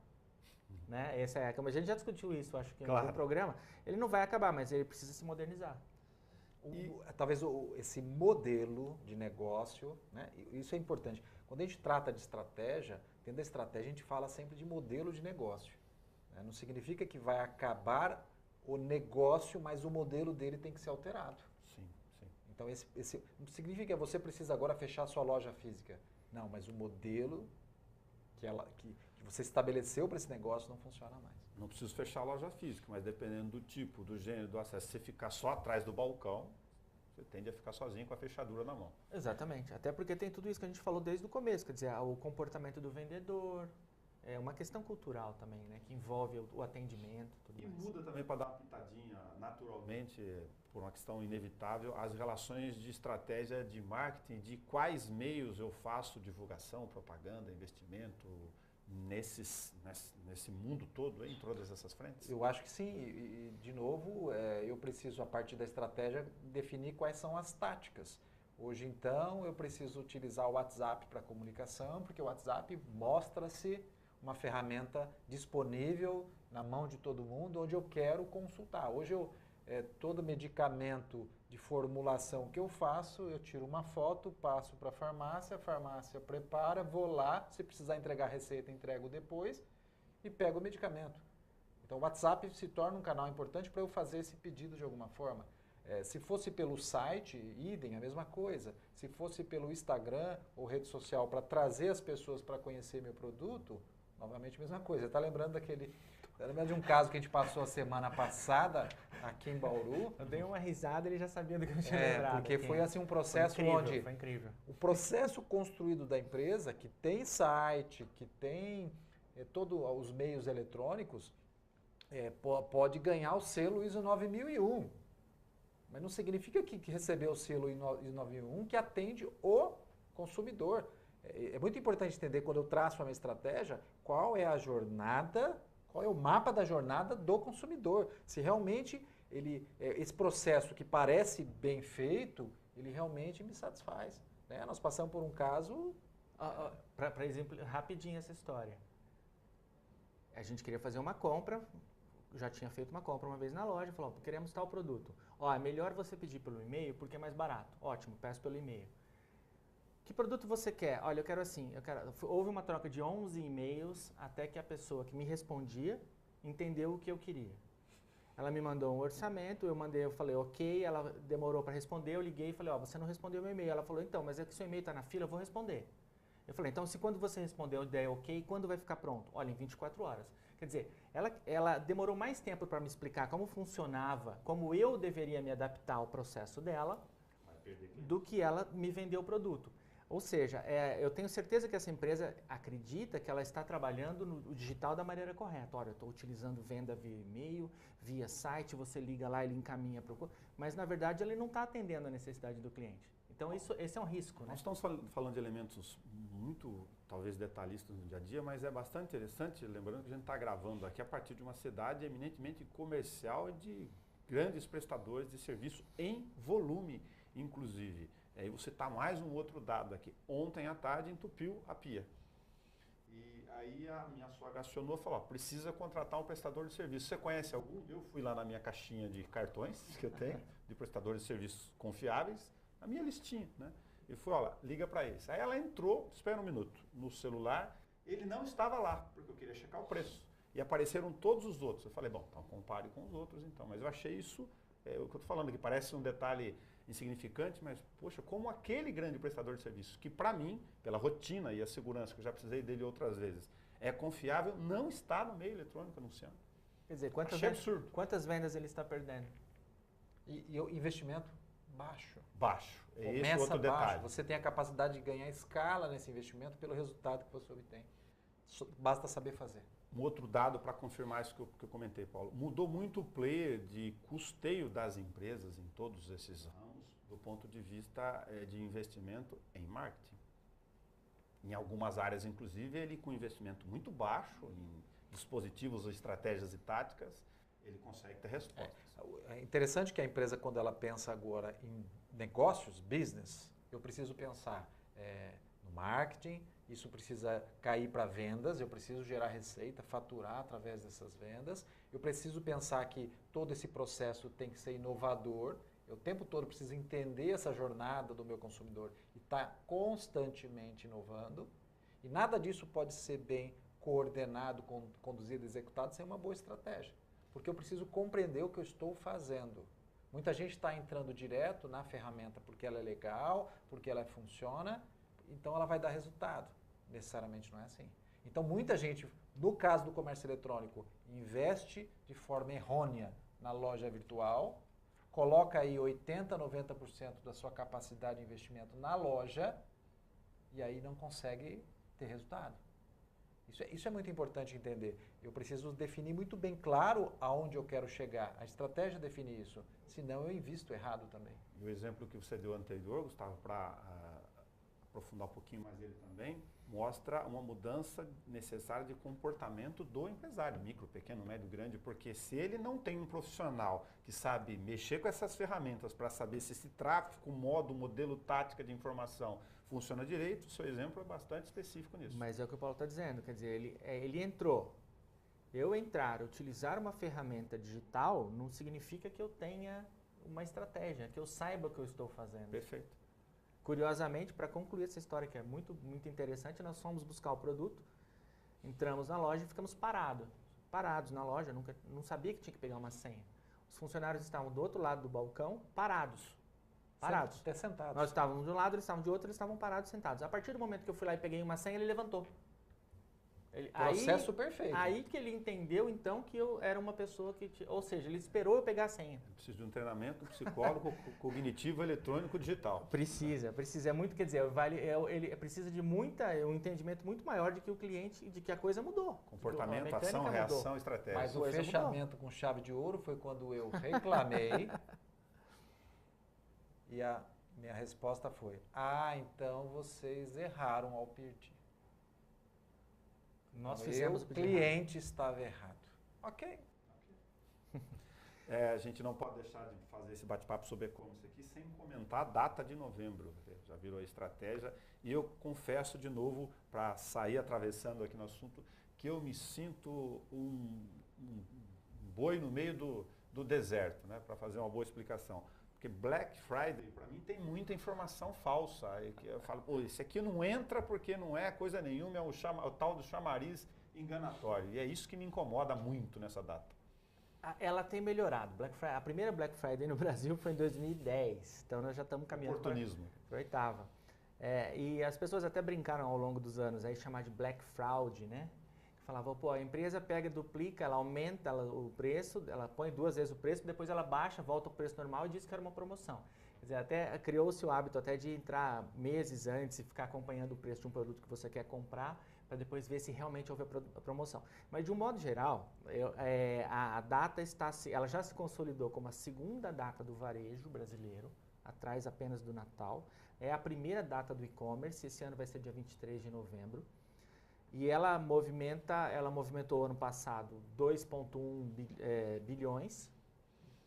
Né? Como a gente já discutiu isso, acho que no programa, ele não vai acabar, mas ele precisa se modernizar. Talvez esse modelo de negócio, né? Isso é importante. Quando a gente trata de estratégia, dentro da estratégia a gente fala sempre de modelo de negócio. Né? Não significa que vai acabar o negócio, mas o modelo dele tem que ser alterado. Sim. Então, não significa que você precisa agora fechar a sua loja física. Não, mas o modelo que você estabeleceu para esse negócio não funciona mais. Não preciso fechar a loja física, mas dependendo do tipo, do gênero, do acesso, se você ficar só atrás do balcão, você tende a ficar sozinho com a fechadura na mão. Exatamente. Até porque tem tudo isso que a gente falou desde o começo, quer dizer, o comportamento do vendedor, é uma questão cultural também, né, que envolve o atendimento. Tudo mais. Muda também, para dar uma pitadinha naturalmente, por uma questão inevitável, as relações de estratégia de marketing, de quais meios eu faço divulgação, propaganda, investimento, nesse mundo todo, em todas essas frentes? Eu acho que sim. E de novo, eu preciso, a partir da estratégia, definir quais são as táticas. Hoje, então, eu preciso utilizar o WhatsApp para comunicação, porque o WhatsApp mostra-se uma ferramenta disponível na mão de todo mundo, onde eu quero consultar. Hoje, todo medicamento de formulação que eu faço, eu tiro uma foto, passo para a farmácia prepara, vou lá, se precisar entregar a receita, entrego depois e pego o medicamento. Então, o WhatsApp se torna um canal importante para eu fazer esse pedido de alguma forma. Se fosse pelo site, idem, a mesma coisa. Se fosse pelo Instagram ou rede social para trazer as pessoas para conhecer meu produto, novamente a mesma coisa. Está lembrando de um caso que a gente passou a semana passada aqui em Bauru? Eu dei uma risada e ele já sabia do que eu tinha lembrado. Porque foi assim um processo foi incrível. O processo construído da empresa, que tem site, que tem todos os meios eletrônicos, pode ganhar o selo ISO 9001. Mas não significa que recebeu o selo ISO 9001 que atende o consumidor. É muito importante entender, quando eu traço a minha estratégia, qual é a jornada, qual é o mapa da jornada do consumidor. Se realmente esse processo que parece bem feito, ele realmente me satisfaz. Né? Nós passamos por um caso... Para exemplo, rapidinho essa história. A gente queria fazer uma compra, já tinha feito uma compra uma vez na loja, falou, queremos tal produto. É melhor você pedir pelo e-mail porque é mais barato. Ótimo, peço pelo e-mail. Que produto você quer? Olha, eu quero assim, houve uma troca de 11 e-mails até que a pessoa que me respondia entendeu o que eu queria. Ela me mandou um orçamento, eu falei ok, ela demorou para responder, eu liguei e falei, você não respondeu meu e-mail. Ela falou, então, mas é que seu e-mail está na fila, eu vou responder. Eu falei, então, se quando você responder eu der ok, quando vai ficar pronto? Olha, em 24 horas. Quer dizer, ela demorou mais tempo para me explicar como funcionava, como eu deveria me adaptar ao processo dela, do que ela me vendeu o produto. Ou seja, eu tenho certeza que essa empresa acredita que ela está trabalhando no digital da maneira correta. Olha, eu estou utilizando venda via e-mail, via site, você liga lá, ele encaminha para o... Mas, na verdade, ele não está atendendo a necessidade do cliente. Então, esse é um risco. Nós estamos falando de elementos muito, talvez, detalhistas no dia a dia, mas é bastante interessante, lembrando que a gente está gravando aqui a partir de uma cidade eminentemente comercial e de grandes prestadores de serviço em volume, inclusive. Aí você está mais um outro dado aqui. Ontem à tarde entupiu a pia. E aí a minha sogra acionou e falou, precisa contratar um prestador de serviço. Você conhece algum? Eu fui lá na minha caixinha de cartões que eu tenho, de prestadores de serviços confiáveis, a minha listinha, né? E falou, liga para esse. Aí ela entrou, espera um minuto, no celular, ele não estava lá, porque eu queria checar o preço. E apareceram todos os outros. Eu falei, bom, então compare com os outros então. Mas eu achei isso, o que eu estou falando aqui, parece um detalhe insignificante, mas, poxa, como aquele grande prestador de serviços, que para mim, pela rotina e a segurança, que eu já precisei dele outras vezes, é confiável, não está no meio eletrônico anunciando. Quer dizer, quantas vendas ele está perdendo? E o investimento? Baixo. Esse Começa outro baixo. detalhe. Você tem a capacidade de ganhar escala nesse investimento pelo resultado que você obtém. Basta saber fazer. Um outro dado para confirmar isso que eu comentei, Paulo. Mudou muito o player de custeio das empresas em todos esses ramos, do ponto de vista de investimento em marketing. Em algumas áreas, inclusive, ele com investimento muito baixo, em dispositivos, estratégias e táticas, ele consegue ter respostas. É interessante que a empresa, quando ela pensa agora em negócios, business, eu preciso pensar no marketing, isso precisa cair para vendas, eu preciso gerar receita, faturar através dessas vendas, eu preciso pensar que todo esse processo tem que ser inovador, eu o tempo todo preciso entender essa jornada do meu consumidor e estar constantemente inovando, e nada disso pode ser bem coordenado, conduzido, executado sem uma boa estratégia, porque eu preciso compreender o que eu estou fazendo. Muita gente está entrando direto na ferramenta porque ela é legal, porque ela funciona, então ela vai dar resultado. Necessariamente não é assim. Então muita gente, no caso do comércio eletrônico, investe de forma errônea na loja virtual, coloca aí 80%, 90% da sua capacidade de investimento na loja e aí não consegue ter resultado. Isso é muito importante entender. Eu preciso definir muito bem claro aonde eu quero chegar. A estratégia define isso, senão eu invisto errado também. E o exemplo que você deu anterior, Gustavo, para aprofundar um pouquinho mais ele também, mostra uma mudança necessária de comportamento do empresário, micro, pequeno, médio, grande, porque se ele não tem um profissional que sabe mexer com essas ferramentas para saber se esse tráfego, modo, modelo, tática de informação funciona direito, o seu exemplo é bastante específico nisso. Mas é o que o Paulo está dizendo, quer dizer, ele entrou. Eu entrar, utilizar uma ferramenta digital não significa que eu tenha uma estratégia, que eu saiba o que eu estou fazendo. Perfeito. Curiosamente, para concluir essa história que é muito, muito interessante, nós fomos buscar o produto, entramos na loja e ficamos parados na loja, não sabia que tinha que pegar uma senha. Os funcionários estavam do outro lado do balcão, parados. Até sentados. Nós estávamos de um lado, eles estavam de outro, eles estavam parados, sentados. A partir do momento que eu fui lá e peguei uma senha, ele levantou. Processo perfeito. Aí que ele entendeu, então, que eu era uma pessoa que... Ou seja, ele esperou eu pegar a senha. Eu preciso de um treinamento psicólogo cognitivo eletrônico digital. Precisa. É muito, quer dizer, ele precisa de um entendimento muito maior de que o cliente, de que a coisa mudou. Comportamento, ação, reação, estratégia. Mas o fechamento com chave de ouro foi quando eu reclamei e a minha resposta foi, então vocês erraram ao pedir. Nós fizemos o cliente estava errado. Ok. A gente não pode deixar de fazer esse bate-papo sobre e-commerce aqui sem comentar a data de novembro. Já virou a estratégia. E eu confesso de novo, para sair atravessando aqui no assunto, que eu me sinto um boi no meio do deserto, né? Para fazer uma boa explicação. Porque Black Friday, para mim, tem muita informação falsa. Eu falo, esse aqui não entra porque não é coisa nenhuma, é o tal do chamariz enganatório. E é isso que me incomoda muito nessa data. Ela tem melhorado. A primeira Black Friday no Brasil foi em 2010, então nós já estamos caminhando para a oitava. E as pessoas até brincaram ao longo dos anos, aí chamar de Black Fraud, né? Falava, a empresa pega, duplica, ela aumenta o preço, ela põe 2 vezes o preço, depois ela baixa, volta ao preço normal e diz que era uma promoção. Quer dizer, até criou-se o hábito até de entrar meses antes e ficar acompanhando o preço de um produto que você quer comprar, para depois ver se realmente houve a promoção. Mas de um modo geral, a data ela já se consolidou como a segunda data do varejo brasileiro, atrás apenas do Natal. É a primeira data do e-commerce, esse ano vai ser dia 23 de novembro. E ela movimentou ano passado 2,1 bilhões,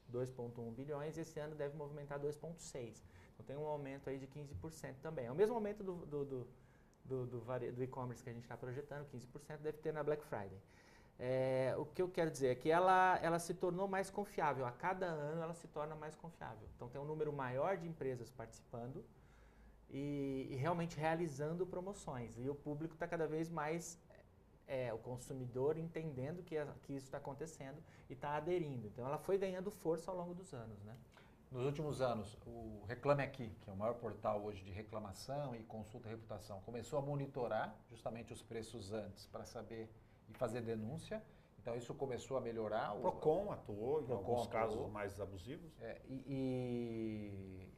2,1 bilhões, esse ano deve movimentar 2,6. Então tem um aumento aí de 15% também. É o mesmo aumento do e-commerce que a gente está projetando, 15% deve ter na Black Friday. O que eu quero dizer é que ela se tornou mais confiável, a cada ano ela se torna mais confiável. Então tem um número maior de empresas participando, e realmente realizando promoções. E o público está cada vez mais, o consumidor entendendo que isso está acontecendo e está aderindo. Então ela foi ganhando força ao longo dos anos, né? Nos últimos anos, o Reclame Aqui, que é o maior portal hoje de reclamação e consulta e reputação, começou a monitorar justamente os preços antes para saber e fazer denúncia. Então isso começou a melhorar. O Procon atuou em alguns casos mais abusivos. E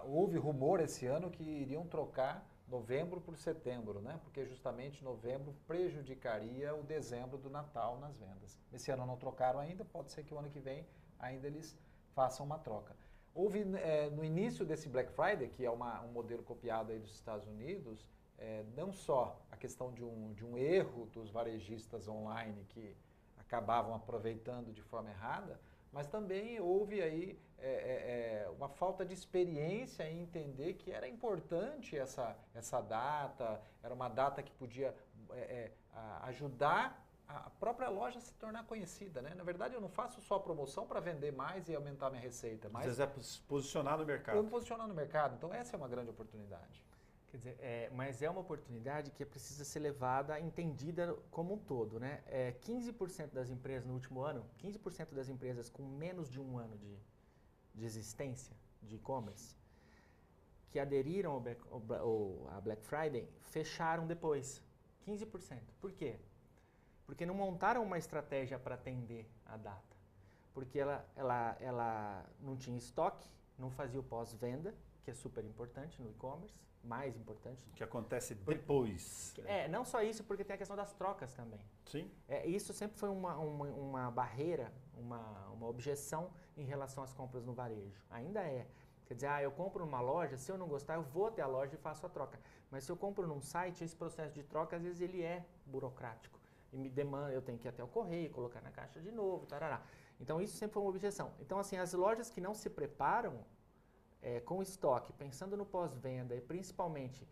houve rumor esse ano que iriam trocar novembro por setembro, né? Porque justamente novembro prejudicaria o dezembro do Natal nas vendas. Esse ano não trocaram ainda, pode ser que o ano que vem ainda eles façam uma troca. Houve no início desse Black Friday, que é um modelo copiado aí dos Estados Unidos, não só a questão de um erro dos varejistas online que acabavam aproveitando de forma errada, mas também houve aí uma falta de experiência em entender que era importante essa data, era uma data que podia ajudar a própria loja a se tornar conhecida, né? Na verdade, eu não faço só promoção para vender mais e aumentar minha receita, mas às vezes é se posicionar no mercado. eu me posicionar no mercado. Então, essa é uma grande oportunidade. Quer dizer, mas é uma oportunidade que precisa ser levada, entendida como um todo, né? 15% das empresas no último ano, 15% das empresas com menos de um ano de existência de e-commerce, que aderiram à Black Friday, fecharam depois. 15%. Por quê? Porque não montaram uma estratégia para atender a data. Porque ela não tinha estoque, não fazia o pós-venda, que é super importante no e-commerce, mais importante. Que acontece depois. Não só isso, porque tem a questão das trocas também. Sim. Isso sempre foi uma barreira, uma objeção em relação às compras no varejo. Ainda é. Quer dizer, eu compro numa loja, se eu não gostar, eu vou até a loja e faço a troca. Mas se eu compro num site, esse processo de troca, às vezes ele é burocrático. E me demanda, eu tenho que ir até o correio, colocar na caixa de novo, tarará. Então isso sempre foi uma objeção. Então assim, as lojas que não se preparam com estoque, pensando no pós-venda e principalmente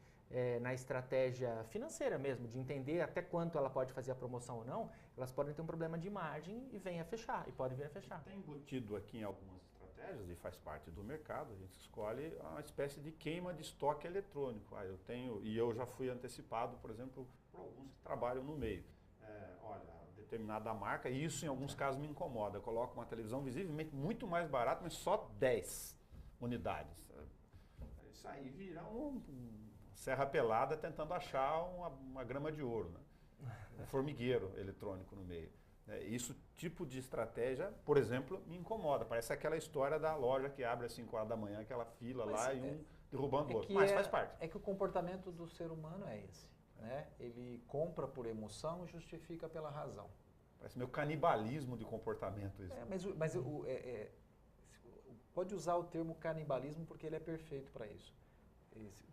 na estratégia financeira mesmo, de entender até quanto ela pode fazer a promoção ou não, elas podem ter um problema de margem e vêm a fechar, e podem vir a fechar. Tem embutido aqui em algumas estratégias e faz parte do mercado, a gente escolhe uma espécie de queima de estoque eletrônico. Eu tenho, e eu já fui antecipado, por exemplo, por alguns que trabalham no meio. Olha, determinada marca, e isso em alguns casos me incomoda. Eu coloco uma televisão visivelmente muito mais barata, mas só 10 unidades. Isso aí vira uma serra pelada tentando achar uma grama de ouro, né? Um formigueiro eletrônico no meio. Isso, tipo de estratégia, por exemplo, me incomoda. Parece aquela história da loja que abre às 5 horas da manhã, aquela fila lá e um derrubando o outro. Mas faz parte. É que o comportamento do ser humano é esse. Né? Ele compra por emoção e justifica pela razão. Parece meio canibalismo de comportamento isso. Pode usar o termo canibalismo porque ele é perfeito para isso.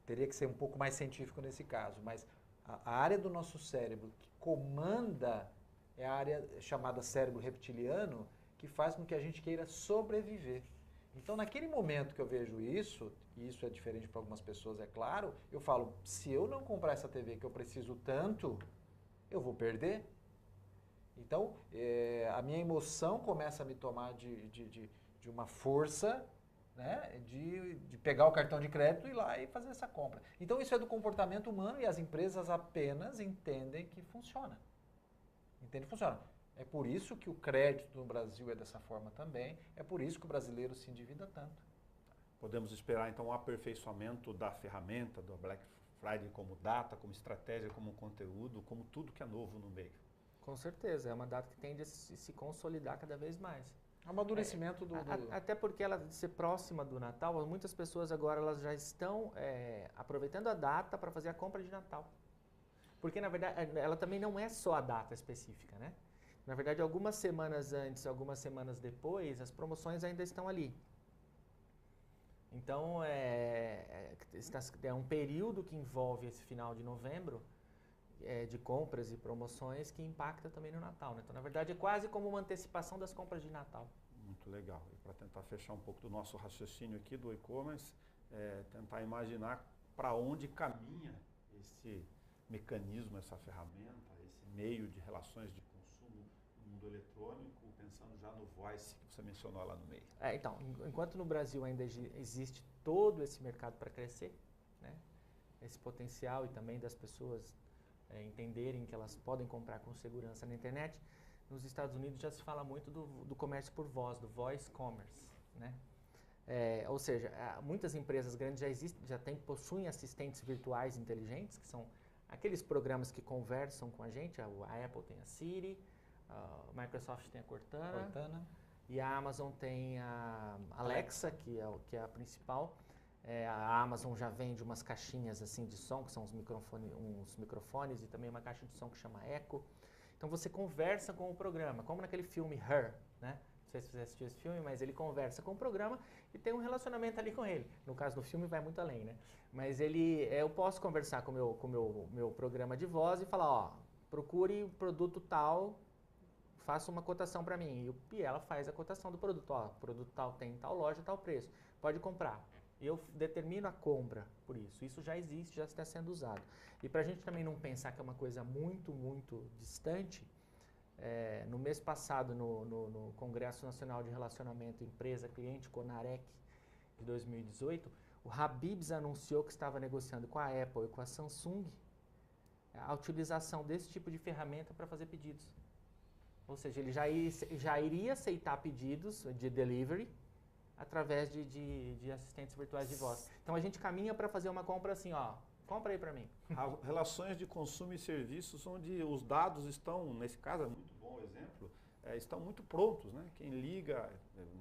Teria que ser um pouco mais científico nesse caso, mas a área do nosso cérebro que comanda é a área chamada cérebro reptiliano, que faz com que a gente queira sobreviver. Então, naquele momento que eu vejo isso, e isso é diferente para algumas pessoas, é claro, eu falo, se eu não comprar essa TV que eu preciso tanto, eu vou perder. Então, a minha emoção começa a me tomar de uma força, né, de pegar o cartão de crédito e ir lá e fazer essa compra. Então, isso é do comportamento humano e as empresas apenas entendem que funciona. Entende que funciona. É por isso que o crédito no Brasil é dessa forma também, é por isso que o brasileiro se endivida tanto. Podemos esperar então um aperfeiçoamento da ferramenta, do Black Friday como data, como estratégia, como conteúdo, como tudo que é novo no meio. Com certeza, é uma data que tende a se consolidar cada vez mais. Amadurecimento Até porque ela de ser próxima do Natal, muitas pessoas agora elas já estão aproveitando a data para fazer a compra de Natal. Porque na verdade ela também não é só a data específica, né? Na verdade, algumas semanas antes, algumas semanas depois, as promoções ainda estão ali. Então, é um período que envolve esse final de novembro de compras e promoções que impacta também no Natal, né? Então, na verdade, é quase como uma antecipação das compras de Natal. Muito legal. E para tentar fechar um pouco do nosso raciocínio aqui do e-commerce, tentar imaginar para onde caminha esse mecanismo, essa ferramenta, esse meio de relações de consumo no mundo eletrônico, pensando já no voice que você mencionou lá no meio. Então, enquanto no Brasil ainda existe todo esse mercado para crescer, né, esse potencial e também das pessoas entenderem que elas podem comprar com segurança na internet, nos Estados Unidos já se fala muito do comércio por voz, do voice commerce, né? Ou seja, muitas empresas grandes possuem assistentes virtuais inteligentes, que são aqueles programas que conversam com a gente. A Apple tem a Siri, a Microsoft tem a Cortana. E a Amazon tem a Alexa, que é a principal. A Amazon já vende umas caixinhas assim de som, que são uns microfones, e também uma caixa de som que chama Echo. Então você conversa com o programa, como naquele filme Her, né? Não sei se você assistiu esse filme, mas ele conversa com o programa e tem um relacionamento ali com ele. No caso do filme vai muito além, né? Mas eu posso conversar com o meu programa de voz e falar, ó, procure o produto tal, faça uma cotação para mim. E ela faz a cotação do produto. Ó, produto tal tem tal loja, tal preço. Pode comprar. Eu determino a compra por isso. Isso já existe, já está sendo usado. E para a gente também não pensar que é uma coisa muito, muito distante, no mês passado, no Congresso Nacional de Relacionamento Empresa-Cliente, CONAREC, de 2018, o Habib's anunciou que estava negociando com a Apple e com a Samsung a utilização desse tipo de ferramenta para fazer pedidos. Ou seja, ele já iria aceitar pedidos de delivery através de assistentes virtuais de voz. Então a gente caminha para fazer uma compra assim, ó, compra aí para mim. Relações de consumo e serviços onde os dados estão, nesse caso é muito bom exemplo, estão muito prontos, né? Quem liga,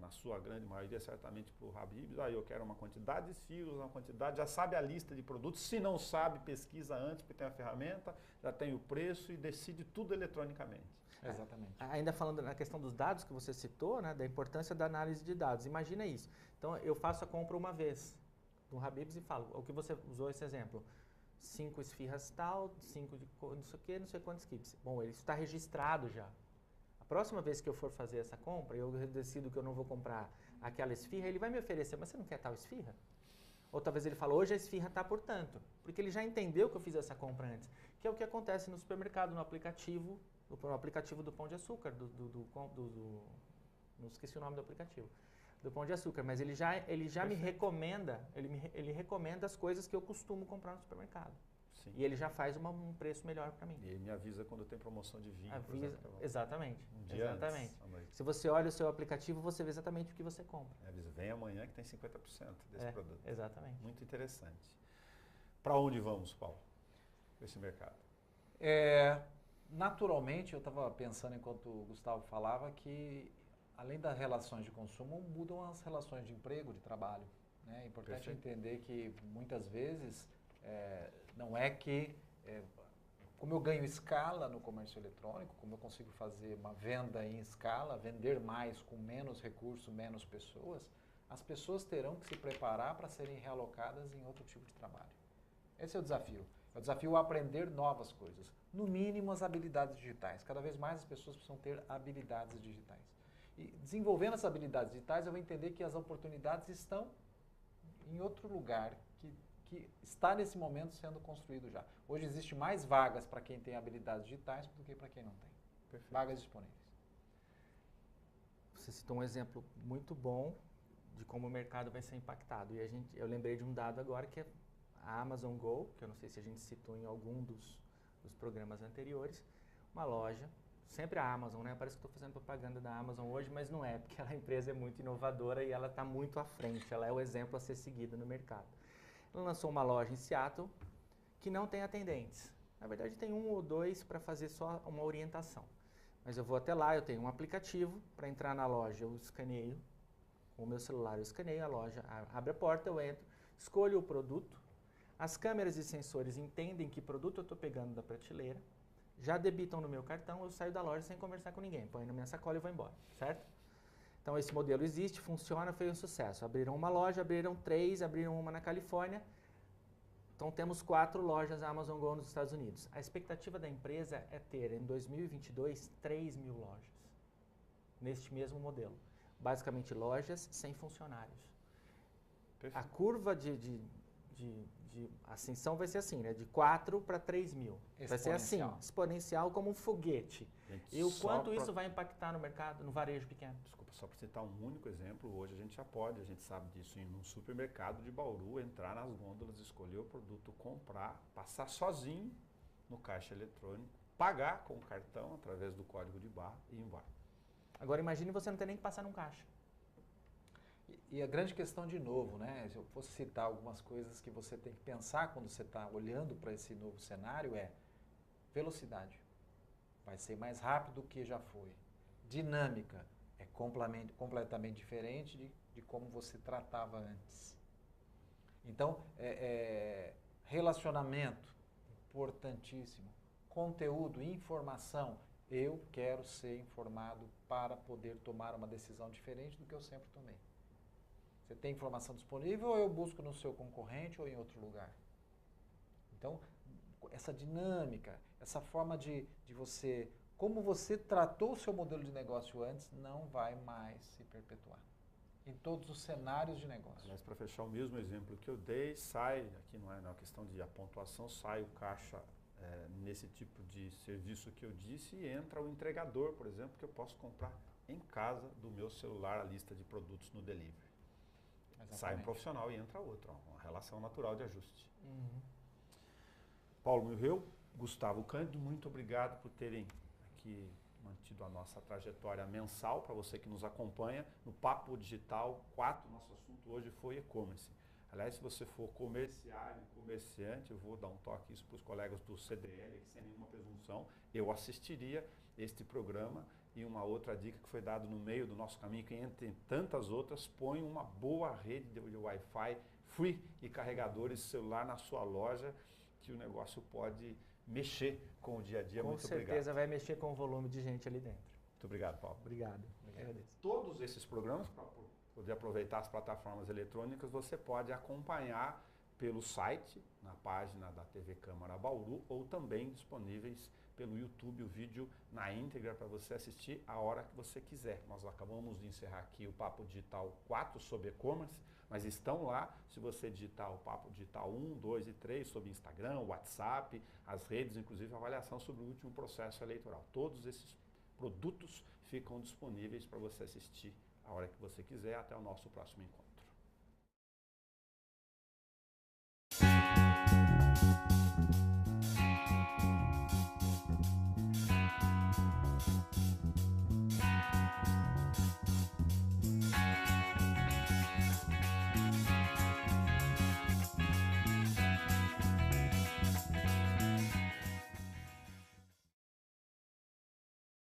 na sua grande maioria, certamente para o Habib's, eu quero uma quantidade de fios, uma quantidade, já sabe a lista de produtos, se não sabe, pesquisa antes, porque tem a ferramenta, já tem o preço e decide tudo eletronicamente. Exatamente. Ainda falando na questão dos dados que você citou, né, da importância da análise de dados, imagina isso. Então eu faço a compra uma vez do Habib's e falo, o que você usou esse exemplo, 5 esfirras tal, 5 de não sei o que, não sei quantos quips. Bom, isso está registrado já. A próxima vez que eu for fazer essa compra, eu decido que eu não vou comprar aquela esfirra, ele vai me oferecer, mas você não quer tal esfirra? Ou talvez ele fale, hoje a esfirra está por tanto, porque ele já entendeu que eu fiz essa compra antes, que é o que acontece no supermercado, no aplicativo do Pão de Açúcar, não esqueci o nome do aplicativo, do Pão de Açúcar, mas ele já me recomenda, ele recomenda as coisas que eu costumo comprar no supermercado. Sim. E ele já faz um preço melhor para mim. E ele me avisa quando tem promoção de vinho, por exemplo. Exatamente. Um dia exatamente. Antes, se você olha o seu aplicativo, você vê exatamente o que você compra. Avisa, vem amanhã que tem 50% desse produto. Exatamente. Muito interessante. Para onde vamos, Paulo, com esse mercado? Naturalmente, eu estava pensando enquanto o Gustavo falava que, além das relações de consumo, mudam as relações de emprego, de trabalho. Né? É importante entender que, muitas vezes, não é que, como eu ganho escala no comércio eletrônico, como eu consigo fazer uma venda em escala, vender mais com menos recurso, menos pessoas, as pessoas terão que se preparar para serem realocadas em outro tipo de trabalho. Esse é o desafio. É o desafio aprender novas coisas. No mínimo, as habilidades digitais. Cada vez mais as pessoas precisam ter habilidades digitais. E desenvolvendo essas habilidades digitais, eu vou entender que as oportunidades estão em outro lugar, que está nesse momento sendo construído já. Hoje existe mais vagas para quem tem habilidades digitais do que para quem não tem. Perfeito. Vagas disponíveis. Você citou um exemplo muito bom de como o mercado vai ser impactado. E eu lembrei de um dado agora que é a Amazon Go, que eu não sei se a gente citou em algum dos programas anteriores, uma loja, sempre a Amazon, né? Parece que estou fazendo propaganda da Amazon hoje, mas não é, porque a empresa é muito inovadora e ela está muito à frente, ela é o exemplo a ser seguido no mercado. Ela lançou uma loja em Seattle que não tem atendentes. Na verdade, tem 1 ou 2 para fazer só uma orientação. Mas eu vou até lá, eu tenho um aplicativo para entrar na loja, eu escaneio, com o meu celular eu escaneio a loja, abre a porta, eu entro, escolho o produto, as câmeras e sensores entendem que produto eu estou pegando da prateleira, já debitam no meu cartão, eu saio da loja sem conversar com ninguém, põe na minha sacola e vou embora, certo? Então esse modelo existe, funciona, foi um sucesso. Abriram uma loja, abriram 3, abriram uma na Califórnia, então temos 4 lojas Amazon Go nos Estados Unidos. A expectativa da empresa é ter em 2022 3.000 lojas, neste mesmo modelo. Basicamente lojas sem funcionários. Perfeito. A curva de ascensão vai ser assim, né? De 4 para 3.000. Vai ser assim, exponencial como um foguete. E o quanto isso vai impactar no mercado, no varejo pequeno? Desculpa, só para citar um único exemplo, hoje a gente já pode, a gente sabe disso, em um supermercado de Bauru, entrar nas gôndolas, escolher o produto, comprar, passar sozinho no caixa eletrônico, pagar com o cartão através do código de barra e ir embora. Agora imagine você não ter nem que passar num caixa. E a grande questão, de novo, né, se eu fosse citar algumas coisas que você tem que pensar quando você está olhando para esse novo cenário, é velocidade. Vai ser mais rápido do que já foi. Dinâmica. É completamente diferente de como você tratava antes. Então, relacionamento, importantíssimo. Conteúdo, informação. Eu quero ser informado para poder tomar uma decisão diferente do que eu sempre tomei. Você tem informação disponível ou eu busco no seu concorrente ou em outro lugar? Então, essa dinâmica, essa forma de você, como você tratou o seu modelo de negócio antes, não vai mais se perpetuar. Em todos os cenários de negócio. Mas para fechar o mesmo exemplo que eu dei, sai, aqui não é uma questão de a pontuação, sai o caixa nesse tipo de serviço que eu disse e entra o entregador, por exemplo, que eu posso comprar em casa do meu celular a lista de produtos no delivery. Exatamente. Sai um profissional e entra outro, uma relação natural de ajuste. Uhum. Paulo Milreu, Gustavo Cândido, muito obrigado por terem aqui mantido a nossa trajetória mensal, para você que nos acompanha no Papo Digital 4, nosso assunto hoje foi e-commerce. Aliás, se você for comerciário, comerciante, eu vou dar um toque isso para os colegas do CDL, sem nenhuma presunção, eu assistiria este programa. E uma outra dica que foi dada no meio do nosso caminho, que entre tantas outras, põe uma boa rede de Wi-Fi free e carregadores de celular na sua loja, que o negócio pode mexer com o dia a dia. Com Muito certeza obrigado. vai mexer com o volume de gente ali dentro. Muito obrigado, Paulo. Obrigado. Todos esses programas, para poder aproveitar as plataformas eletrônicas, você pode acompanhar pelo site, na página da TV Câmara Bauru, ou também disponíveis pelo YouTube, o vídeo na íntegra para você assistir a hora que você quiser. Nós acabamos de encerrar aqui o Papo Digital 4 sobre e-commerce, mas estão lá, se você digitar o Papo Digital 1, 2 e 3 sobre Instagram, WhatsApp, as redes, inclusive avaliação sobre o último processo eleitoral. Todos esses produtos ficam disponíveis para você assistir a hora que você quiser. Até o nosso próximo encontro.